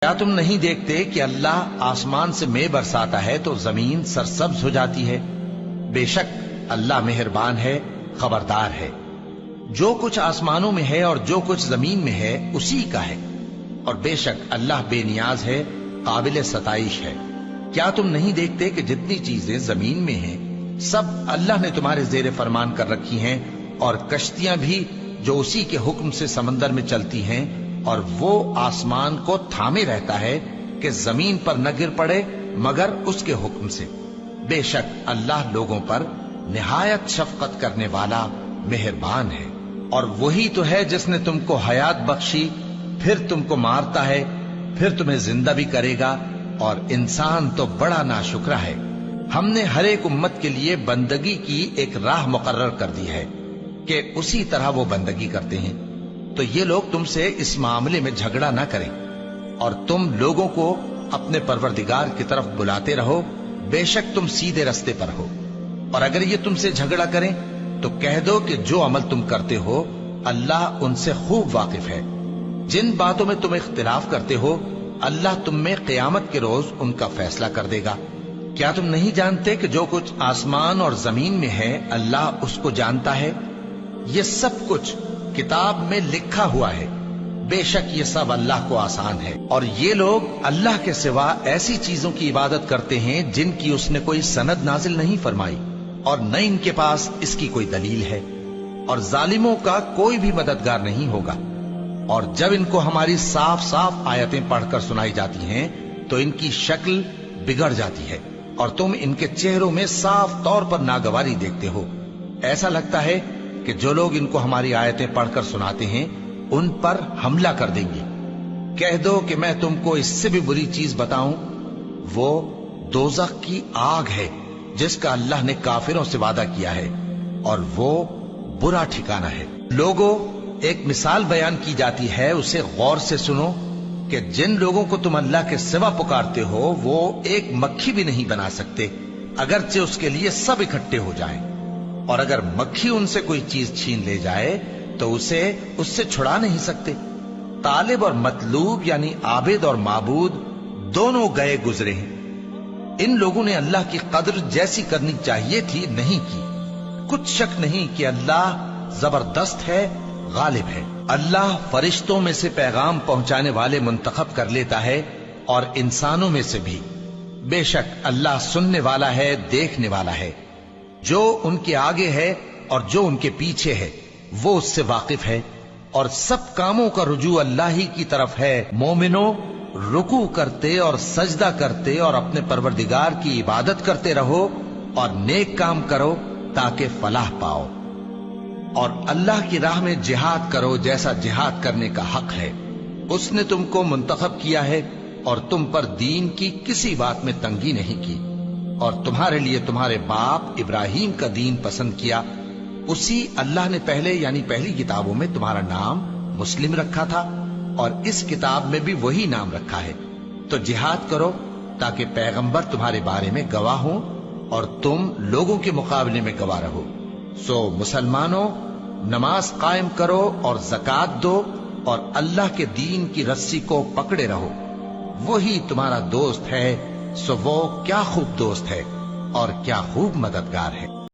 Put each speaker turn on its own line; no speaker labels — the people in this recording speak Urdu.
کیا تم نہیں دیکھتے کہ اللہ آسمان سے مے برساتا ہے تو زمین سرسبز ہو جاتی ہے؟ بے شک اللہ مہربان ہے، خبردار ہے۔ جو کچھ آسمانوں میں ہے اور جو کچھ زمین میں ہے اسی کا ہے، اور بے شک اللہ بے نیاز ہے، قابل ستائش ہے۔ کیا تم نہیں دیکھتے کہ جتنی چیزیں زمین میں ہیں سب اللہ نے تمہارے زیر فرمان کر رکھی ہیں، اور کشتیاں بھی جو اسی کے حکم سے سمندر میں چلتی ہیں، اور وہ آسمان کو تھامے رہتا ہے کہ زمین پر نہ گر پڑے مگر اس کے حکم سے۔ بے شک اللہ لوگوں پر نہایت شفقت کرنے والا مہربان ہے۔ اور وہی تو ہے جس نے تم کو حیات بخشی، پھر تم کو مارتا ہے، پھر تمہیں زندہ بھی کرے گا، اور انسان تو بڑا ناشکرا ہے۔ ہم نے ہر ایک امت کے لیے بندگی کی ایک راہ مقرر کر دی ہے کہ اسی طرح وہ بندگی کرتے ہیں، تو یہ لوگ تم سے اس معاملے میں جھگڑا نہ کریں، اور تم لوگوں کو اپنے پروردگار کی طرف بلاتے رہو، بے شک تم سیدھے رستے پر ہو۔ اور اگر یہ تم سے جھگڑا کریں تو کہہ دو کہ جو عمل تم کرتے ہو اللہ ان سے خوب واقف ہے۔ جن باتوں میں تم اختلاف کرتے ہو اللہ تم میں قیامت کے روز ان کا فیصلہ کر دے گا۔ کیا تم نہیں جانتے کہ جو کچھ آسمان اور زمین میں ہے اللہ اس کو جانتا ہے؟ یہ سب کچھ کتاب میں لکھا ہوا ہے، بے شک یہ سب اللہ کو آسان ہے۔ اور یہ لوگ اللہ کے سوا ایسی چیزوں کی عبادت کرتے ہیں جن کی اس نے کوئی سند نازل نہیں فرمائی، اور نہ ان کے پاس اس کی کوئی دلیل ہے، اور ظالموں کا کوئی بھی مددگار نہیں ہوگا۔ اور جب ان کو ہماری صاف صاف آیتیں پڑھ کر سنائی جاتی ہیں تو ان کی شکل بگڑ جاتی ہے، اور تم ان کے چہروں میں صاف طور پر ناگواری دیکھتے ہو۔ ایسا لگتا ہے کہ جو لوگ ان کو ہماری آیتیں پڑھ کر سناتے ہیں ان پر حملہ کر دیں گے۔ کہہ دو کہ میں تم کو اس سے بھی بری چیز بتاؤں، وہ دوزخ کی آگ ہے جس کا اللہ نے کافروں سے وعدہ کیا ہے، اور وہ برا ٹھکانہ ہے۔ لوگوں، ایک مثال بیان کی جاتی ہے، اسے غور سے سنو کہ جن لوگوں کو تم اللہ کے سوا پکارتے ہو وہ ایک مکھی بھی نہیں بنا سکتے اگرچہ اس کے لیے سب اکٹھے ہو جائیں، اور اگر مکھی ان سے کوئی چیز چھین لے جائے تو اسے اس سے چھڑا نہیں سکتے۔ طالب اور مطلوب یعنی عابد اور معبود دونوں گئے گزرے ہیں۔ ان لوگوں نے اللہ کی قدر جیسی کرنی چاہیے تھی نہیں کی۔ کچھ شک نہیں کہ اللہ زبردست ہے، غالب ہے۔ اللہ فرشتوں میں سے پیغام پہنچانے والے منتخب کر لیتا ہے اور انسانوں میں سے بھی۔ بے شک اللہ سننے والا ہے، دیکھنے والا ہے۔ جو ان کے آگے ہے اور جو ان کے پیچھے ہے وہ اس سے واقف ہے، اور سب کاموں کا رجوع اللہ ہی کی طرف ہے۔ مومنوں، رکوع کرتے اور سجدہ کرتے اور اپنے پروردگار کی عبادت کرتے رہو اور نیک کام کرو تاکہ فلاح پاؤ، اور اللہ کی راہ میں جہاد کرو جیسا جہاد کرنے کا حق ہے۔ اس نے تم کو منتخب کیا ہے اور تم پر دین کی کسی بات میں تنگی نہیں کی، اور تمہارے لیے تمہارے باپ ابراہیم کا دین پسند کیا۔ اسی اللہ نے پہلے یعنی پہلی کتابوں میں تمہارا نام مسلم رکھا تھا، اور اس کتاب میں بھی وہی نام رکھا ہے۔ تو جہاد کرو تاکہ پیغمبر تمہارے بارے میں گواہ ہوں اور تم لوگوں کے مقابلے میں گواہ رہو۔ سو مسلمانوں، نماز قائم کرو اور زکات دو اور اللہ کے دین کی رسی کو پکڑے رہو، وہی تمہارا دوست ہے۔ سو وہ کیا خوب دوست ہے اور کیا خوب مددگار ہے۔